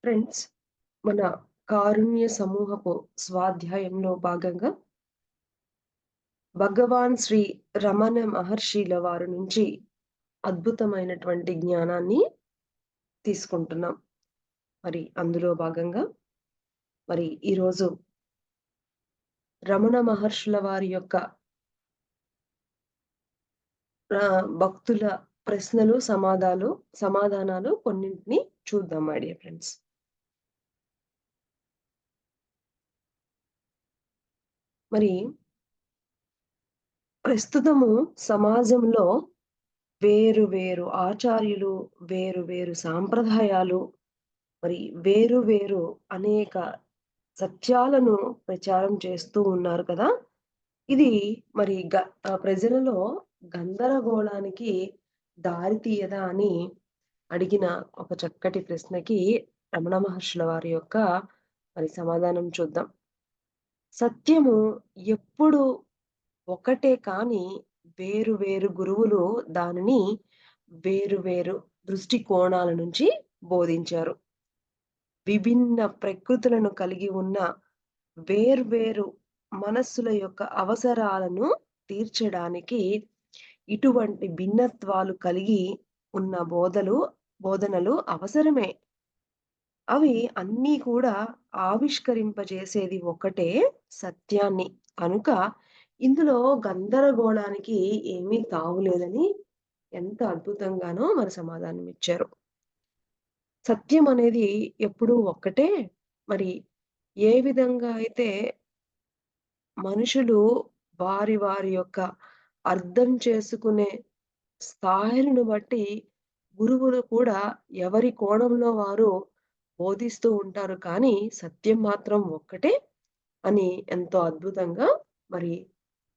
Friends, మన కారుణ్య సమూహపు స్వాధ్యాయంలో భాగంగా భగవాన్ శ్రీ రమణ మహర్షిల వారి నుంచి అద్భుతమైనటువంటి జ్ఞానాన్ని తీసుకుంటున్నాం. మరి అందులో భాగంగా ఈరోజు రమణ మహర్షుల వారి యొక్క భక్తుల ప్రశ్నలు, సమాధానాలు కొన్నింటిని చూద్దాం మై డియర్ ఫ్రెండ్స్. మరి ప్రస్తుతము సమాజంలో వేరు వేరు ఆచార్యులు, వేరు వేరు సాంప్రదాయాలు, మరి వేరు వేరు అనేక సత్యాలను ప్రచారం చేస్తూ ఉన్నారు కదా! ఇది ప్రజలలో గందరగోళానికి దారి తీయదా అని అడిగిన ఒక చక్కటి ప్రశ్నకి రమణ మహర్షుల వారి యొక్క సమాధానం చూద్దాం. సత్యము ఎప్పుడు ఒకటే కానీ వేరు వేరు గురువులు దానిని వేరు వేరు దృష్టికోణాల నుంచి బోధించారు. విభిన్న ప్రకృతులను కలిగి ఉన్న వేర్వేరు మనస్సుల యొక్క అవసరాలను తీర్చడానికి ఇటువంటి భిన్నత్వాలు కలిగి ఉన్న బోధనలు అవసరమే. అవి అన్నీ కూడా ఆవిష్కరింపజేసేది ఒకటే సత్యాన్ని. కనుక ఇందులో గందరగోళానికి ఏమీ తావులేదని ఎంత అద్భుతంగానో మన సమాధానమిచ్చారు. సత్యం అనేది ఎప్పుడూ ఒక్కటే. మరి ఏ విధంగా అయితే మనుషులు వారి వారి యొక్క అర్థం చేసుకునే స్థాయిలను బట్టి గురువులు కూడా ఎవరి కోణంలో వారు బోధిస్తూ ఉంటారు. కానీ సత్యం మాత్రం ఒక్కటే అని ఎంతో అద్భుతంగా మరి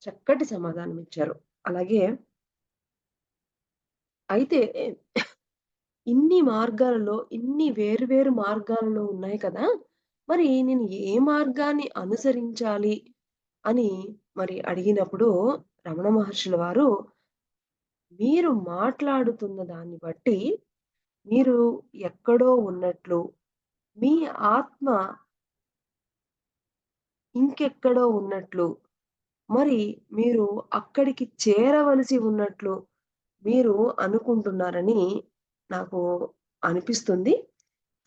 చక్కటి సమాధానమిచ్చారు. అలాగే అయితే ఇన్ని వేరు వేరు మార్గాలలో ఉన్నాయి కదా! మరి నేను ఏ మార్గాన్ని అనుసరించాలి అని అడిగినప్పుడు రమణ మహర్షుల వారు, మీరు మాట్లాడుతున్న దాన్ని బట్టి మీరు ఎక్కడో ఉన్నట్లు, మీ ఆత్మ ఇంకెక్కడో ఉన్నట్లు, మరి మీరు అక్కడికి చేరవలసి ఉన్నట్లు మీరు అనుకుంటున్నారని నాకు అనిపిస్తుంది.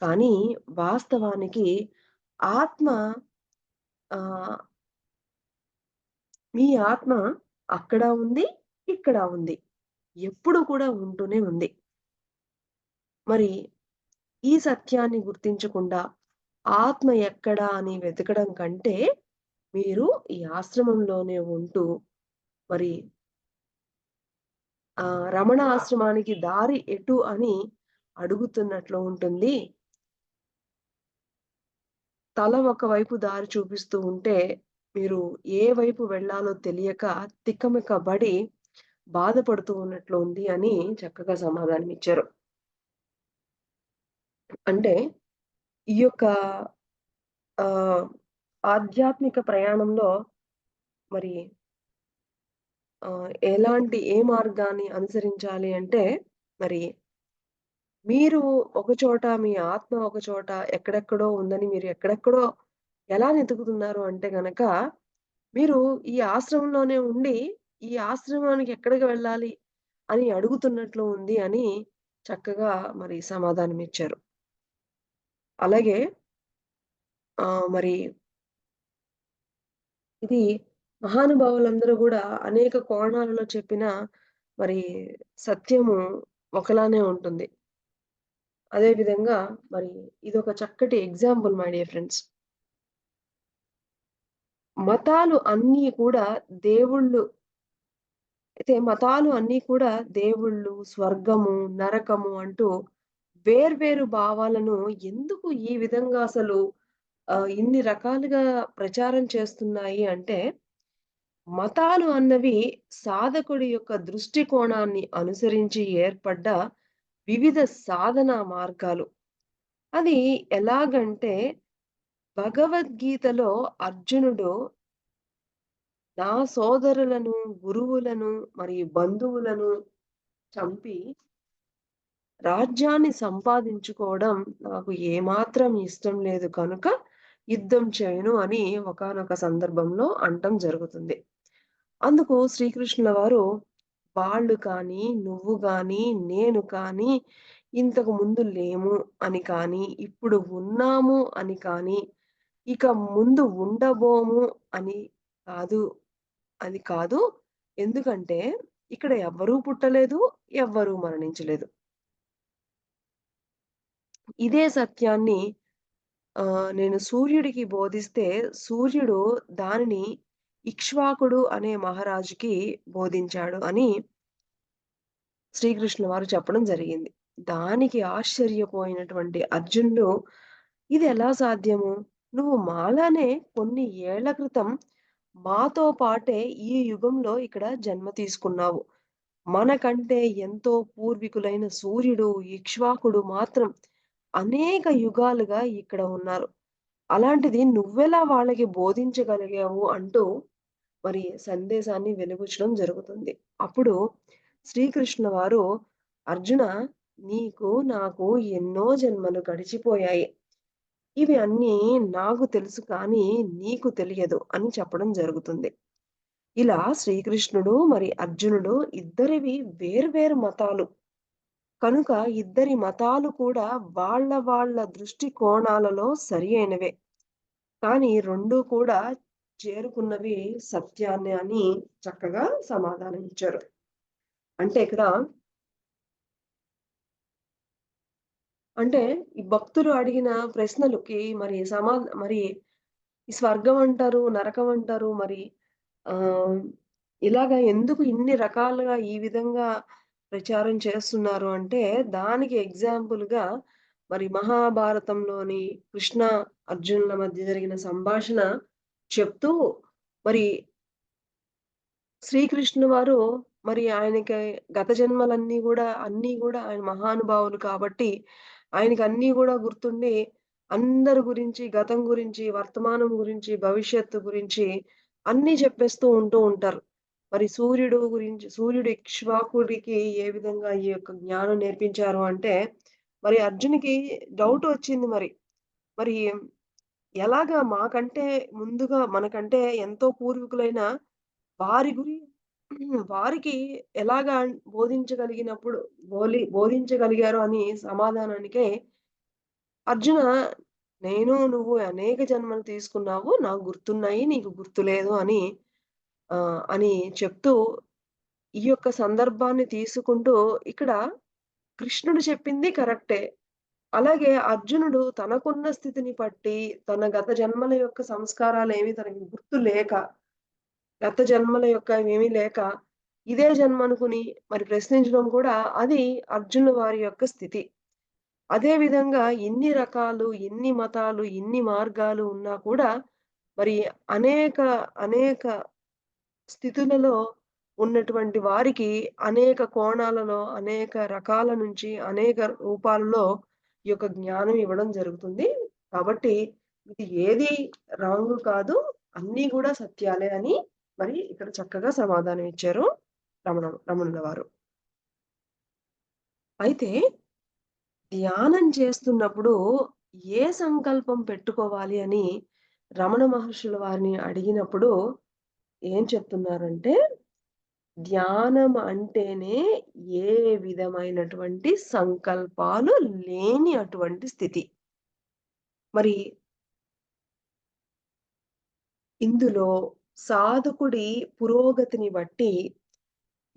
కానీ వాస్తవానికి ఆత్మ ఆహ్, మీ ఆత్మ అక్కడ ఉంది, ఇక్కడ ఉంది. ఎప్పుడు కూడా ఉంటూనే ఉంది. మరి ఈ సత్యాన్ని గుర్తించకుండా ఆత్మ ఎక్కడా అని వెతకడం కంటే, మీరు ఈ ఆశ్రమంలోనే ఉంటూ మరి రమణ ఆశ్రమానికి దారి ఎటు అని అడుగుతున్నట్లు ఉంటుంది. తల ఒకవైపు దారి చూపిస్తూ ఉంటే, మీరు ఏ వైపు వెళ్ళాలో తెలియక తికమకబడి బాధపడుతూ ఉన్నట్లు ఉంది అని చక్కగా సమాధానమిచ్చారు. అంటే ఈ యొక్క ఆహ్, ఆధ్యాత్మిక ప్రయాణంలో మరి ఏ మార్గాన్ని అనుసరించాలి అంటే, మరి మీరు ఒక చోట, మీ ఆత్మ ఒక చోట ఎక్కడెక్కడో ఉందని మీరు ఎక్కడెక్కడో ఎలా వెతుకుతున్నారు అంటే గనక, మీరు ఈ ఆశ్రమంలోనే ఉండి, ఈ ఆశ్రమానికి ఎక్కడికి వెళ్ళాలి అని అడుగుతున్నట్లు ఉంది అని చక్కగా సమాధానమిచ్చారు. అలాగే మరి ఇది మహానుభావులందరూ గూడా అనేక కోణాలలో చెప్పిన మరి సత్యము ఒకలానే ఉంటుంది. అదే విధంగా మరి ఇదొక చక్కటి ఎగ్జాంపుల్ మై డియర్ ఫ్రెండ్స్. మతాలు అన్నీ కూడా దేవుళ్ళు మతాలు అన్నీ కూడా దేవుళ్ళు, స్వర్గము, నరకము అంటూ వేర్వేరు భావాలను ఎందుకు ఈ విధంగా అసలు ఇన్ని రకాలుగా ప్రచారం చేస్తున్నాయి అంటే, మతాలు అన్నవి సాధకుడి యొక్క దృష్టికోణాన్ని అనుసరించి ఏర్పడ్డ వివిధ సాధనా మార్గాలు. అది ఎలాగంటే భగవద్గీతలో అర్జునుడు నా సోదరులను, గురువులను మరియు బంధువులను చంపి రాజ్యాన్ని సంపాదించుకోవడం నాకు ఏమాత్రం ఇష్టం లేదు కనుక యుద్ధం చేయను అని ఒకానొక సందర్భంలో అనటం జరుగుతుంది. అందుకు శ్రీకృష్ణుల వారు వాళ్ళు కానీ, నువ్వు గాని, నేను కానీ ఇంతకు ముందు లేము అని కానీ, ఇప్పుడు ఉన్నాము అని కానీ, ఇక ముందు ఉండబోము అని కాదు. అది కాదు. ఎందుకంటే ఇక్కడ ఎవ్వరూ పుట్టలేదు, ఎవ్వరూ మరణించలేదు. ఇదే సత్యాన్ని నేను సూర్యుడికి బోధిస్తే, సూర్యుడు దానిని ఇక్ష్వాకుడు అనే మహారాజుకి బోధించాడు అని శ్రీకృష్ణుల వారు చెప్పడం జరిగింది. దానికి ఆశ్చర్యపోయినటువంటి అర్జునుడు, "ఇదెలా సాధ్యము? నువ్వు మాలానే కొన్ని ఏళ్ల క్రితం మాతో పాటే ఈ యుగంలో ఇక్కడ జన్మ తీసుకున్నావు. మనకంటే ఎంతో పూర్వీకులైన సూర్యుడు, ఇక్ష్వాకుడు మాత్రం అనేక యుగాలుగా ఇక్కడ ఉన్నారు. అలాంటిది నువ్వెలా వాళ్ళకి బోధించగలిగావు?" అంటూ మరి సందేశాన్ని వెలిబుచ్చడం జరుగుతుంది. అప్పుడు శ్రీకృష్ణ వారు, "అర్జున, నీకు, నాకు ఎన్నో జన్మలు గడిచిపోయాయి. ఇవి అన్నీ నాకు తెలుసు కానీ నీకు తెలియదు" అని చెప్పడం జరుగుతుంది. ఇలా శ్రీకృష్ణుడు మరి అర్జునుడు ఇద్దరివి వేర్వేరు మతాలు. కనుక ఇద్దరి మతాలు కూడా వాళ్ళ వాళ్ళ దృష్టి కోణాలలో సరి అయినవే. కానీ 2 కూడా చేరుకున్నవి సత్యాన్నే అని చక్కగా సమాధానం ఇచ్చారు. అంటే ఇక్కడ అంటే ఈ భక్తులు అడిగిన ప్రశ్నలకి మరి ఈ స్వర్గం అంటారు, నరకం అంటారు. మరి ఆహ్, ఇలాగ ఎందుకు ఇన్ని రకాలుగా ఈ విధంగా ప్రచారం చేస్తున్నారు అంటే, దానికి ఎగ్జాంపుల్‌గా మరి మహాభారతంలోని కృష్ణ, అర్జునుల మధ్య జరిగిన సంభాషణ చెప్తూ మరి శ్రీకృష్ణుల వారు మరి ఆయనకి గత జన్మలన్నీ గూడా అన్నీ గూడా ఆయన మహానుభావులు కాబట్టి, ఆయనకన్నీ గూడా గుర్తుండి, అందరి గురించి, గతం గురించి, వర్తమానం గురించి, భవిష్యత్తు గురించి అన్నీ చెప్పేస్తూ ఉంటారు. మరి సూర్యుడు ఇక్ష్వాకుడికి ఏ విధంగా ఈ యొక్క జ్ఞానం నేర్పించారు అంటే, మరి అర్జున్‌కి డౌట్ వచ్చింది మరి. మరి ఎలాగా మాకంటే ముందుగా మనకంటే ఎంతో పూర్వీకులైన వారి గురి వారికి ఎలాగా బోధించగలిగినప్పుడు బోధించగలిగారు అని సమాధానానికే అర్జున, నువ్వు అనేక జన్మలు తీసుకున్నావు. నాకు గుర్తున్నాయి. నీకు గుర్తులేదు అని చెప్తూ ఈ యొక్క సందర్భాన్ని తీసుకుంటూ ఇక్కడ కృష్ణుడు చెప్పింది కరెక్టే. అలాగే అర్జునుడు తనకున్న స్థితిని బట్టి తన గత జన్మల యొక్క సంస్కారాలేమి తనకి గుర్తు లేక గత జన్మల యొక్క ఏమీ లేక, ఇదే జన్మ అనుకుని మరి ప్రశ్నించడం కూడా అది అర్జునుల వారి యొక్క స్థితి. అదే విధంగా ఇన్ని రకాలు, ఇన్ని మతాలు, ఇన్ని మార్గాలు ఉన్నా కూడా మరి అనేక, అనేక స్థితులలో ఉన్నటువంటి వారికి అనేక కోణాలలో, అనేక రకాల నుంచి, అనేక రూపాల్లో ఈ యొక్క జ్ఞానం ఇవ్వడం జరుగుతుంది. కాబట్టి ఇది ఏది రాంగ్ కాదు. అన్నీ గూడా సత్యాలే అని మరి ఇక్కడ చక్కగా సమాధానం ఇచ్చారు రమణుల వారు. అయితే ధ్యానం చేస్తున్నప్పుడు ఏ సంకల్పం పెట్టుకోవాలి అని రమణ మహర్షుల వారిని అడిగినప్పుడు ఏం చెప్తున్నారంటే, ధ్యానం అంటేనే ఏ విధమైనటువంటి సంకల్పాలు లేని అటువంటి స్థితి. మరి ఇందులో సాధకుడి పురోగతిని బట్టి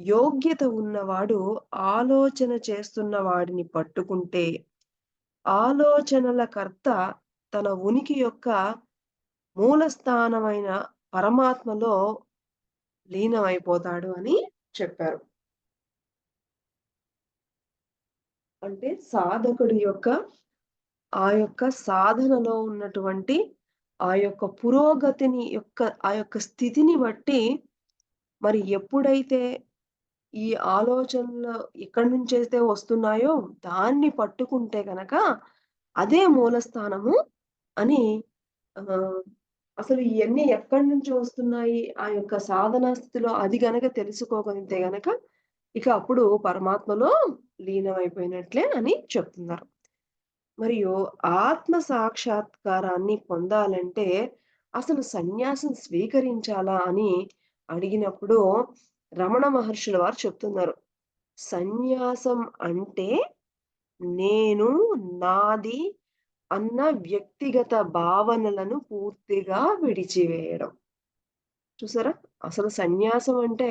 యోగ్యత ఉన్నవాడు ఆలోచన చేస్తున్న వాడిని పట్టుకుంటే, ఆలోచనల కర్త తన ఉనికి యొక్క మూలస్థానమైన పరమాత్మలో లీనమైపోతాడు అని చెప్పారు. అంటే సాధకుడి యొక్క ఆ యొక్క సాధనలో ఉన్నటువంటి ఆ యొక్క పురోగతిని ఆ యొక్క స్థితిని బట్టి మరి ఎప్పుడైతే ఈ ఆలోచనలు ఎక్కడి నుంచైతే వస్తున్నాయో దాన్ని పట్టుకుంటే గనక అదే మూలస్థానము అని ఆహ్, అసలు ఇయన్నీ ఎక్కడి నుంచి వస్తున్నాయి? ఆ యొక్క సాధనా స్థితిలో అది గనక తెలుసుకోగలిగితే గనక ఇక అప్పుడు పరమాత్మలో లీనమైపోయినట్లే అని చెప్తున్నారు. మరియు ఆత్మ సాక్షాత్కారాన్ని పొందాలంటే అసలు సన్యాసం స్వీకరించాలా అని అడిగినప్పుడు రమణ మహర్షుల వారు చెప్తున్నారు. సన్యాసం అంటే నేను, నాది అన్న వ్యక్తిగత భావనలను పూర్తిగా విడిచివేయడం. చూసారా? అసలు సన్యాసం అంటే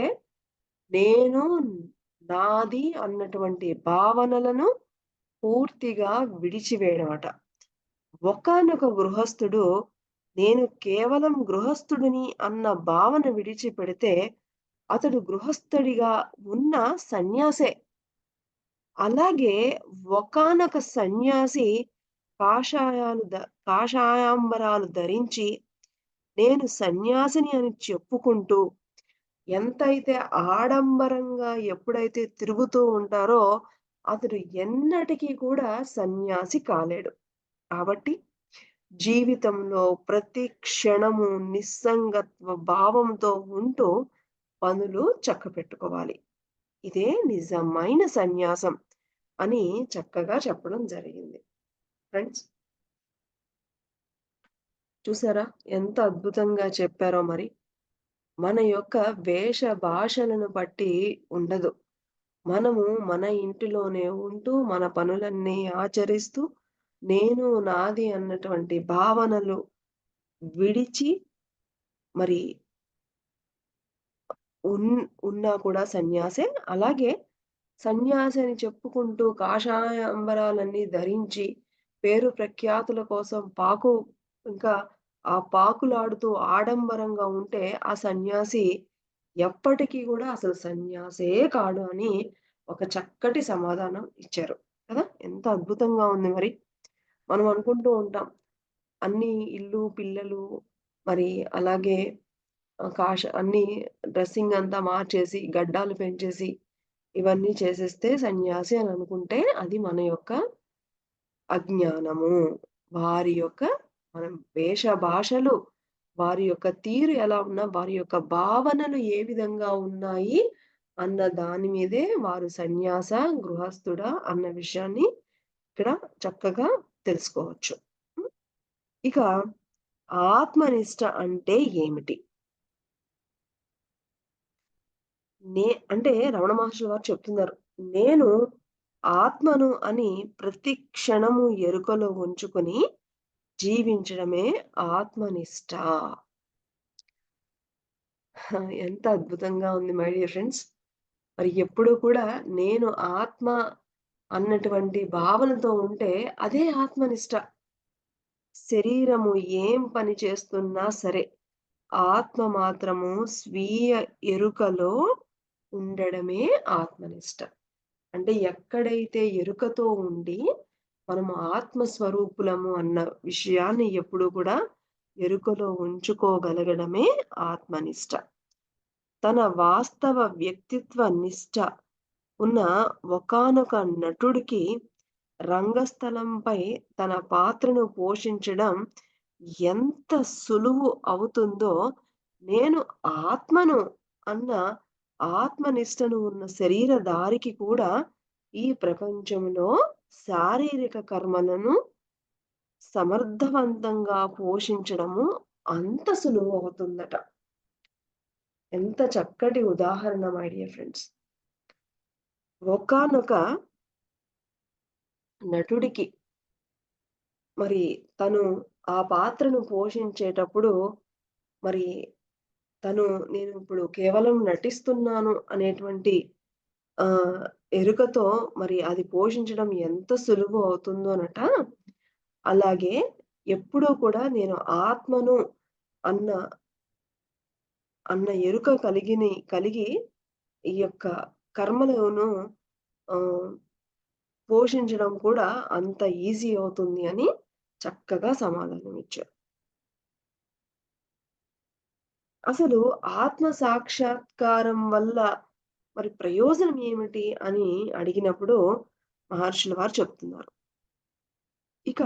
నేను, నాది అన్నటువంటి భావనలను పూర్తిగా విడిచివేయడమట. ఒకానొక గృహస్థుడు నేను కేవలం గృహస్థుడిని అన్న భావన విడిచిపెడితే అతడు గృహస్థుడిగా ఉన్న సన్యాసే. అలాగే ఒకానొక సన్యాసి కాషాయాలు ద కాషాయాంబరాలు ధరించి నేను సన్యాసిని అని చెప్పుకుంటూ ఎంతైతే ఆడంబరంగా ఎప్పుడైతే తిరుగుతూ ఉంటారో అతడు ఎన్నటికీ కూడా సన్యాసి కాలేడు. కాబట్టి జీవితంలో ప్రతి క్షణము నిస్సంగత్వ భావంతో ఉంటూ పనులు చక్కబెట్టుకోవాలి. ఇదే నిజమైన సన్యాసం అని చక్కగా చెప్పడం జరిగింది. ఫ్రెండ్స్, చూసారా ఎంత అద్భుతంగా చెప్పారో మరి. మన యొక్క వేష భాషలను బట్టి ఉండదు. మనము మన ఇంటిలోనే ఉంటూ మన పనులన్నీ ఆచరిస్తూ నేను, నాది అన్నటువంటి భావనలు విడిచి మరి ఉన్ ఉన్నా కూడా సన్యాసే. అలాగే సన్యాసి అని చెప్పుకుంటూ కాషాయ అంబరాలన్నీ ధరించి, పేరు ప్రఖ్యాతుల కోసం ఇంకా ఆ పాకులాడుతూ ఆడంబరంగా ఉంటే, ఆ సన్యాసి ఎప్పటికీ గూడా అసలు సన్యాసే కాడు అని ఒక చక్కటి సమాధానం ఇచ్చారు. కదా! ఎంత అద్భుతంగా ఉంది మరి. మనం అనుకుంటూ ఉంటాం. అన్నీ ఇల్లు, పిల్లలు మరి అలాగే అన్నీ డ్రెస్సింగ్ అంతా మార్చేసి, గడ్డాలు పెంచేసి, ఇవన్నీ చేసేస్తే సన్యాసి అని అనుకుంటే అది మన యొక్క అజ్ఞానము. వారి యొక్క మనం వేష భాషలు, వారి యొక్క తీరు ఎలా ఉన్నా, వారి యొక్క భావనలు ఏ విధంగా ఉన్నాయి అన్న దాని మీదే వారు సన్యాస, గృహస్థుడా అన్న విషయాన్ని ఇక్కడ చక్కగా తెలుసుకోవచ్చు. హ్మ్. ఇక ఆత్మనిష్ట అంటే ఏమిటి? అంటే రమణ మహర్షుల వారు చెప్తున్నారు. నేను ఆత్మను అని ప్రతి క్షణము ఎరుకలో ఉంచుకొని జీవించడమే ఆత్మనిష్ట. ఎంత అద్భుతంగా ఉంది మై డియర్ ఫ్రెండ్స్. మరి ఎప్పుడు కూడా నేను ఆత్మ అన్నటువంటి భావనతో ఉంటే అదే ఆత్మనిష్ట. శరీరము ఏం పని చేస్తున్నా సరే, ఆత్మ మాత్రము స్వీయ ఎరుకలో ఉండడమే ఆత్మనిష్ట. అంటే ఎక్కడైతే ఎరుకతో ఉండి, మనము ఆత్మ స్వరూపులము అన్న విషయాన్ని ఎప్పుడూ కూడా ఎరుకలో ఉంచుకోగలగడమే ఆత్మనిష్ట. తన వాస్తవ వ్యక్తిత్వ నిష్ట ఉన్న ఒకానొక నటుడికి రంగస్థలంపై తన పాత్రను పోషించడం ఎంత సులువు అవుతుందో, నేను ఆత్మను అన్న ఆత్మనిష్టను ఉన్న శరీరధారికి కూడా ఈ ప్రపంచంలో శారీరక కర్మలను సమర్థవంతంగా పోషించడము అంత సులువు అవుతుందట. ఎంత చక్కటి ఉదాహరణ మై డియర్ ఫ్రెండ్స్. ఒకానొక నటుడికి మరి తను ఆ పాత్రను పోషించేటప్పుడు మరి తను నేను ఇప్పుడు కేవలం నటిస్తున్నాను అనేటువంటి ఆహ్, ఎరుకతో మరి అది పోషించడం ఎంత సులువు అవుతుందోనట. అలాగే ఎప్పుడూ కూడా నేను ఆత్మను అన్న ఎరుక కలిగి ఈ యొక్క కర్మలను ఆహ్, పోషించడం కూడా అంత ఈజీ అవుతుంది అని చక్కగా సమాధానం ఇచ్చారు. అసలు ఆత్మ సాక్షాత్కారం వల్ల మరి ప్రయోజనం ఏమిటి అని అడిగినప్పుడు మహర్షుల వారు చెప్తున్నారు. ఇక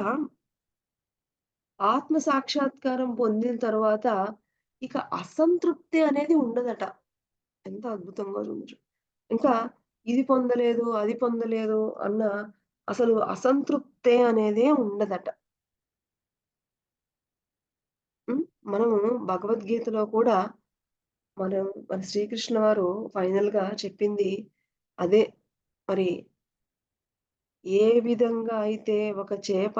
ఆత్మ సాక్షాత్కారం పొందిన తర్వాత ఇక అసంతృప్తి అనేది ఉండదట. ఎంత అద్భుతంగా ఉంది ఇంకా ఇది పొందలేదు, అది పొందలేదు అన్న అసలు అసంతృప్తే అనేదే ఉండదట. హ్మ్. మనము భగవద్గీతలో కూడా మన శ్రీకృష్ణ వారు ఫైనల్‌గా చెప్పింది అదే. మరి ఏ విధంగా అయితే ఒక చేప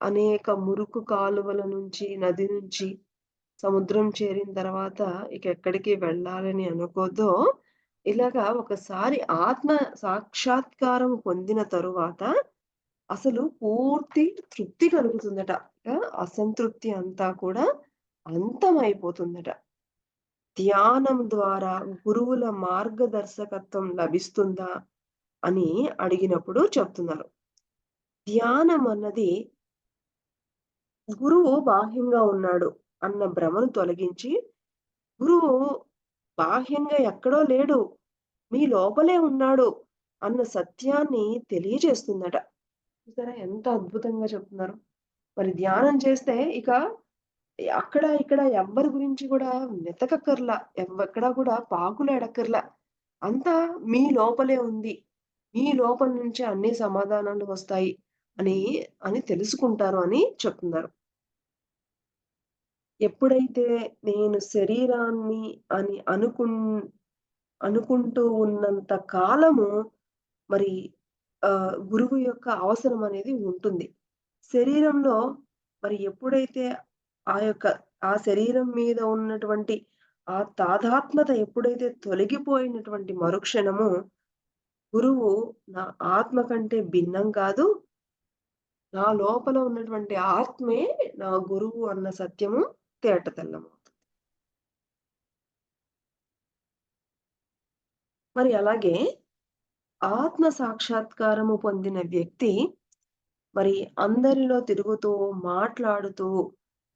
అనేక మురుకు కాలువల నుంచి, నది నుంచి సముద్రం చేరిన తర్వాత ఇక ఎక్కడికి వెళ్ళాలని అనుకోదో, ఇలాగా ఒకసారి ఆత్మ సాక్షాత్కారం పొందిన తరువాత అసలు పూర్తి తృప్తి కలుగుతుందట. అసంతృప్తి అంతా కూడా అంతమైపోతుందట. ధ్యానం ద్వారా గురువుల మార్గదర్శకత్వం లభిస్తుందా అని అడిగినప్పుడు చెప్తున్నారు. ధ్యానం అన్నది గురువు బాహ్యంగా ఉన్నాడు అన్న భ్రమను తొలగించి, గురువు బాహ్యంగా ఎక్కడో లేడు. మీ లోపలే ఉన్నాడు అన్న సత్యాన్ని తెలియజేస్తుందట. చూసారా ఎంత అద్భుతంగా చెప్తున్నారు. మరి ధ్యానం చేస్తే ఇక అక్కడ, ఇక్కడ ఎవ్వరి గురించి గూడా వెతకక్కర్లా. ఎక్కడా కూడా పాకులాడక్కర్లా. అంతా మీ లోపలే ఉంది. మీ లోపల నుంచే అన్ని సమాధానాలు వస్తాయి అని, అని తెలుసుకుంటారు అని చెప్తున్నారు. ఎప్పుడైతే నేను శరీరాన్ని అని అనుకుంటూ ఉన్నంత కాలము మరి గురువు యొక్క అవసరం అనేది ఉంటుంది. శరీరంలో మరి ఎప్పుడైతే ఆ శరీరం మీద ఉన్నటువంటి ఆ తాదాత్మ్యత ఎప్పుడైతే తొలగిపోయినటువంటి మరుక్షణము, గురువు నా ఆత్మ కంటే భిన్నం కాదు. నా లోపల ఉన్నటువంటి ఆత్మే నా గురువు అన్న సత్యము తేటతెల్లమవుతుంది. మరి అలాగే ఆత్మ సాక్షాత్కారము పొందిన వ్యక్తి మరి అందరిలో తిరుగుతూ, మాట్లాడుతూ,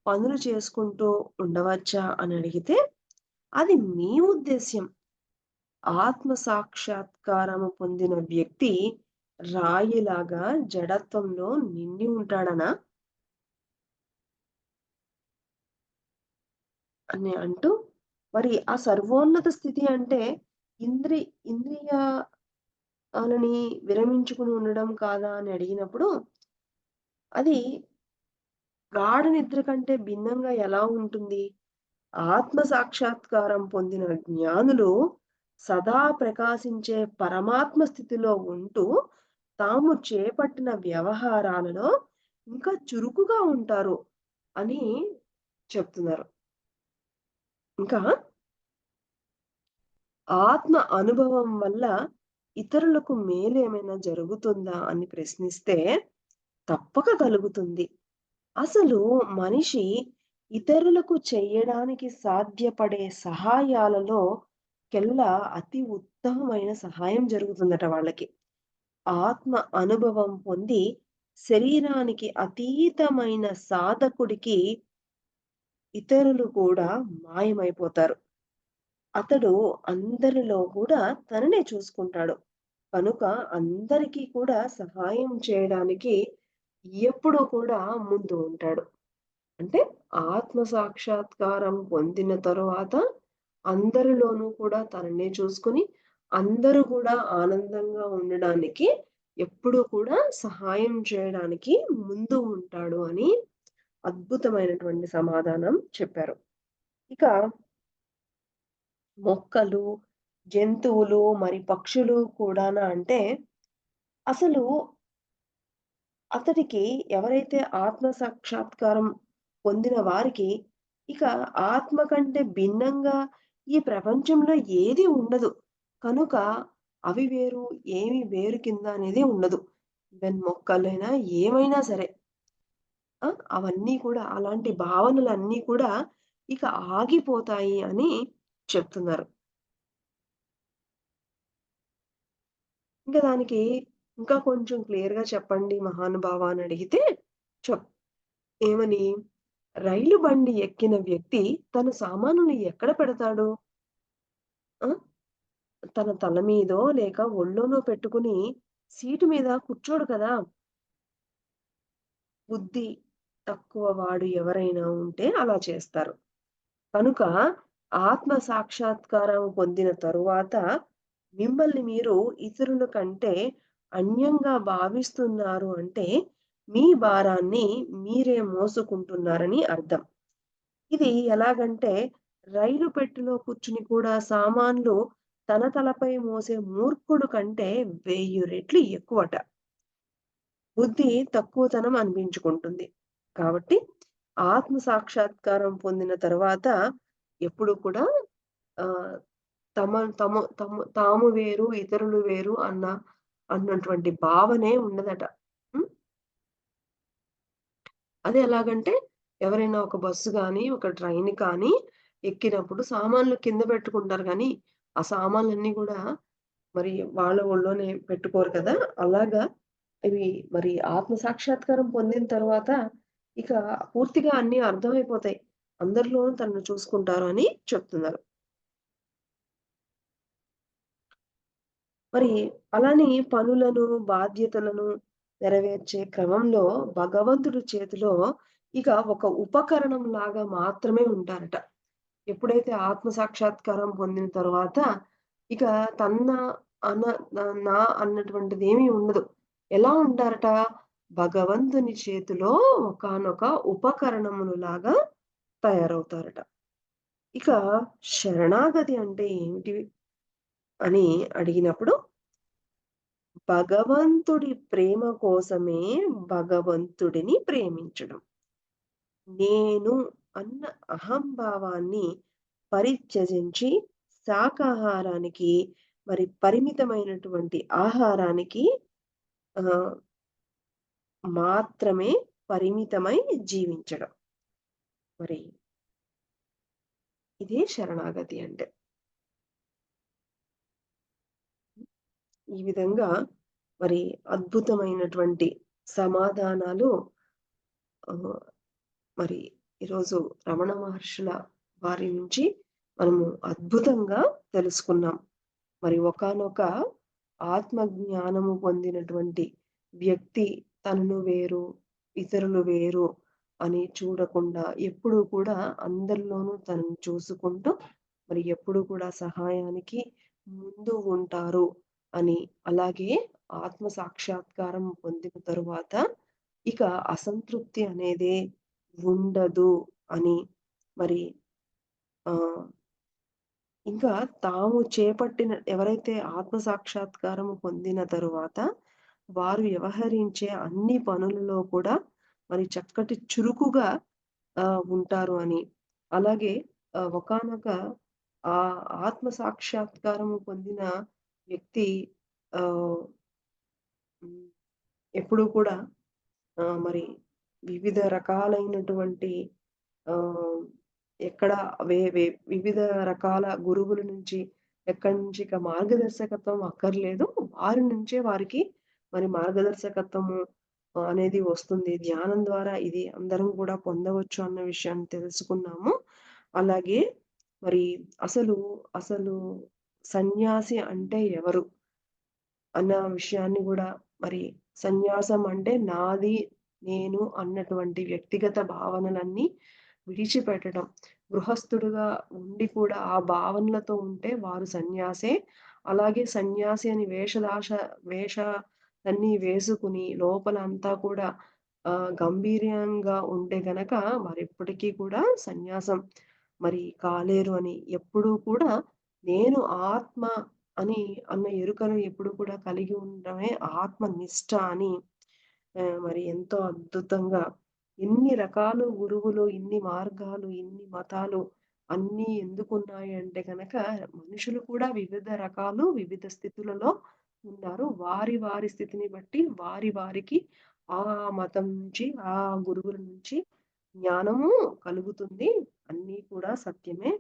పనులు చేసుకుంటూ ఉండవచ్చా అని అడిగితే, అది మీ ఉద్దేశ్యం. ఆత్మ సాక్షాత్కారము పొందిన వ్యక్తి రాయిలాగా జడత్వంలో నిండి ఉంటాడనా? అని అంటూ, మరి ఆ సర్వోన్నత స్థితి అంటే ఇంద్రి ఇంద్రియాలని విరమించుకొని ఉండడం కాదా అని అడిగినప్పుడు, అది గాఢ నిద్ర కంటే భిన్నంగా ఎలా ఉంటుంది? ఆత్మ సాక్షాత్కారం పొందిన జ్ఞానులు సదా ప్రకాశించే పరమాత్మ స్థితిలో ఉంటూ, తాము చేపట్టిన వ్యవహారాలలో ఇంకా చురుకుగా ఉంటారు అని చెప్తున్నారు. ఇంకా ఆత్మ అనుభవం వల్ల ఇతరులకు మేలేమైనా జరుగుతుందా అని ప్రశ్నిస్తే తప్పక కలుగుతుంది. అసలు మనిషి ఇతరులకు చెయ్యడానికి సాధ్యపడే సహాయాలలో కెల్లా అతి ఉత్తమమైన సహాయం జరుగుతుందట వాళ్ళకి. ఆత్మ అనుభవం పొంది శరీరానికి అతీతమైన సాధకుడికి ఇతరులు కూడా మాయమైపోతారు. అతడు అందరిలో కూడా తననే చూసుకుంటాడు. కనుక అందరికీ కూడా సహాయం చేయడానికి ఎప్పుడూ కూడా ముందు ఉంటాడు. అంటే ఆత్మ సాక్షాత్కారం పొందిన తరువాత అందరిలోనూ కూడా తననే చూసుకొని, అందరూ కూడా ఆనందంగా ఉండడానికి ఎప్పుడూ కూడా సహాయం చేయడానికి ముందు ఉంటాడు అని అద్భుతమైనటువంటి సమాధానం చెప్పారు. ఇక మొక్కలు, జంతువులు, మరి పక్షులు కూడానా అంటే అసలు అతడికి ఎవరైతే ఆత్మ సాక్షాత్కారం పొందిన వారికి ఇక ఆత్మ కంటే భిన్నంగా ఈ ప్రపంచంలో ఏది ఉండదు. కనుక అవి వేరు, ఏమి వేరు కింద అనేది ఉండదు. ఈవెన్ మొక్కలైనా ఏమైనా సరే. అవన్నీ కూడా అలాంటి భావనలన్నీ కూడా ఇక ఆగిపోతాయి అని చెప్తున్నారు. ఇంకా దానికి ఇంకా కొంచెం క్లియర్‌గా చెప్పండి మహానుభావ అని అడిగితే చెప్ ఏమని? రైలు బండి ఎక్కిన వ్యక్తి తన సామానుని ఎక్కడ పెడతాడు? ఆ! తన తల మీదో లేక ఒళ్ళోనో పెట్టుకొని సీటు మీద కూర్చోడు కదా! బుద్ధి తక్కువ వాడు ఎవరైనా ఉంటే అలా చేస్తారు. కనుక ఆత్మ సాక్షాత్కారం పొందిన తరువాత మిమ్మల్ని మీరు ఇతరుల కంటే అన్యంగా భావిస్తున్నారు అంటే, మీ భారాన్ని మీరే మోసుకుంటున్నారని అర్థం. ఇది ఎలాగంటే, రైలు పెట్టెలో కూర్చుని కూడా సామాన్లు తన తలపై మోసే మూర్ఖుడు కంటే 1000 రెట్లు ఎక్కువట. బుద్ధి తక్కువతనం అనిపించుకుంటుంది. కాబట్టి ఆత్మ సాక్షాత్కారం పొందిన తర్వాత ఎప్పుడు కూడా ఆహ్, తమ తమ తమ తాము వేరు, ఇతరులు వేరు అన్నటువంటి భావనే ఉండదట. హ్మ్. అది ఎలాగంటే ఎవరైనా ఒక బస్సు గాని, ఒక ట్రైన్ కానీ ఎక్కినప్పుడు సామాన్లు కింద పెట్టుకుంటారు గానీ, ఆ సామాన్లన్నీ గూడా మరి వాళ్ళ ఒళ్ళోనే పెట్టుకోరు కదా! అలాగా ఇవి మరి ఆత్మ సాక్షాత్కారం పొందిన తర్వాత ఇక పూర్తిగా అన్నీ అర్థమైపోతాయి. అందరిలోనూ తనను చూసుకుంటారు అని చెప్తున్నారు. మరి అలానే పనులను, బాధ్యతలను నెరవేర్చే క్రమంలో భగవంతుడి చేతిలో ఇక ఒక ఉపకరణంలాగా మాత్రమే ఉంటారట. ఎప్పుడైతే ఆత్మ సాక్షాత్కారం పొందిన తర్వాత ఇక తన్న అన నా అన్నటువంటిదేమీ ఉండదు. ఎలా ఉంటారట? భగవంతుని చేతిలో ఒకానొక ఉపకరణములాగా తయారవుతారట. ఇక శరణాగతి అంటే ఏమిటి అని అడిగినప్పుడు, భగవంతుడి ప్రేమ కోసమే భగవంతుడిని ప్రేమించడం. నేను అన్న అహంభావాన్ని పరిత్యజించి శాకాహారానికి మరి పరిమితమైనటువంటి ఆహారానికి ఆహ్, మాత్రమే పరిమితమై జీవించడం. మరి ఇదే శరణాగతి అంటే. ఈ విధంగా మరి అద్భుతమైనటువంటి సమాధానాలు ఆహ్, మరి ఈరోజు రమణ మహర్షుల వారి నుంచి మనము అద్భుతంగా తెలుసుకున్నాం. మరి ఒకానొక ఆత్మ జ్ఞానము పొందినటువంటి వ్యక్తి తనను వేరు, ఇతరులు వేరు అని చూడకుండా ఎప్పుడూ కూడా అందరిలోనూ తనను చూసుకుంటూ మరి ఎప్పుడు కూడా సహాయానికి ముందు ఉంటారు అని, అలాగే ఆత్మ సాక్షాత్కారం పొందిన తరువాత ఇక అసంతృప్తి అనేదే ఉండదు అని మరి ఆహ్, ఇంకా తాము చేపట్టిన ఎవరైతే ఆత్మ సాక్షాత్కారము పొందిన తరువాత, వారు వ్యవహరించే అన్ని పనులలో కూడా మరి చక్కటి చురుకుగా ఉంటారు అని. అలాగే ఒకానొక ఆత్మ సాక్షాత్కారము పొందిన వ్యక్తి ఆహ్, హ్మ్. ఎప్పుడూ కూడా మరి వివిధ రకాలైనటువంటి ఆహ్, ఎక్కడ వివిధ రకాల గురువుల నుంచి ఎక్కడి నుంచి ఇక మార్గదర్శకత్వం అక్కర్లేదు. వారి నుంచే వారికి మరి మార్గదర్శకత్వము అనేది వస్తుంది. ధ్యానం ద్వారా ఇది అందరం కూడా పొందవచ్చు అన్న విషయాన్ని తెలుసుకున్నాము. అలాగే మరి అసలు, అసలు సన్యాసి అంటే ఎవరు? అన్న విషయాన్ని గూడా మరి సన్యాసం అంటే నాది, నేను అన్నటువంటి వ్యక్తిగత భావనలన్నీ విడిచిపెట్టడం. గృహస్థుడుగా ఉండి కూడా ఆ భావనలతో ఉంటే వారు సన్యాసే. అలాగే సన్యాసి అని వేషాలన్నీ వేసుకుని లోపల అంతా కూడా గంభీర్యంగా ఉంటే గనక వారెప్పటికీ కూడా సన్యాసం మరి కాలేరు అని ఎప్పుడూ కూడా నేను ఆత్మ అని అన్న ఎరుకను ఎప్పుడు కూడా కలిగి ఉండడమే ఆత్మనిష్ట అని మరి ఎంతో అద్భుతంగా ఇన్ని రకాలు గురువులు, ఇన్ని మార్గాలు, ఇన్ని మతాలు అన్నీ ఎందుకున్నాయి అంటే గనక మనుషులు కూడా వివిధ రకాలు, వివిధ స్థితులలో ఉన్నారు. వారి వారి స్థితిని బట్టి వారికి ఆ మతం నుంచి, ఆ గురువుల నుంచి జ్ఞానము కలుగుతుంది. అన్నీ కూడా సత్యమే.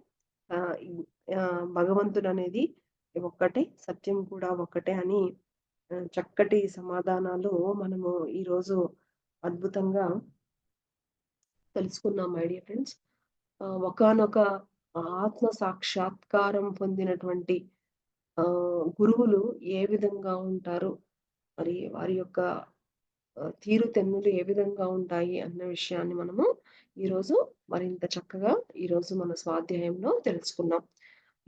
ఆహ్, ఈ భగవంతుడనేది ఒక్కటే, సత్యం కూడా ఒక్కటే అని చక్కటి సమాధానాలు మనము ఈరోజు అద్భుతంగా తెలుసుకున్నాం మై డియర్ ఫ్రెండ్స్. ఒకానొక ఆత్మ సాక్షాత్కారం పొందినటువంటి గురువులు ఏ విధంగా ఉంటారు? మరి వారి యొక్క తీరుతెన్నులు ఏ విధంగా ఉంటాయి అన్న విషయాన్ని మనము ఈరోజు మరింత చక్కగా ఈరోజు మన స్వాధ్యాయంలో తెలుసుకున్నాం.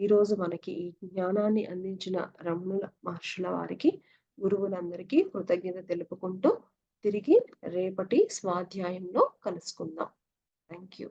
ఈరోజు మనకి ఈ జ్ఞానాన్ని అందించిన రమణుల మహర్షుల వారికి, గురువులందరికీ కృతజ్ఞత తెలుపుకుంటూ, తిరిగి రేపటి స్వాధ్యాయంలో కలుసుకుందాం. Thank you.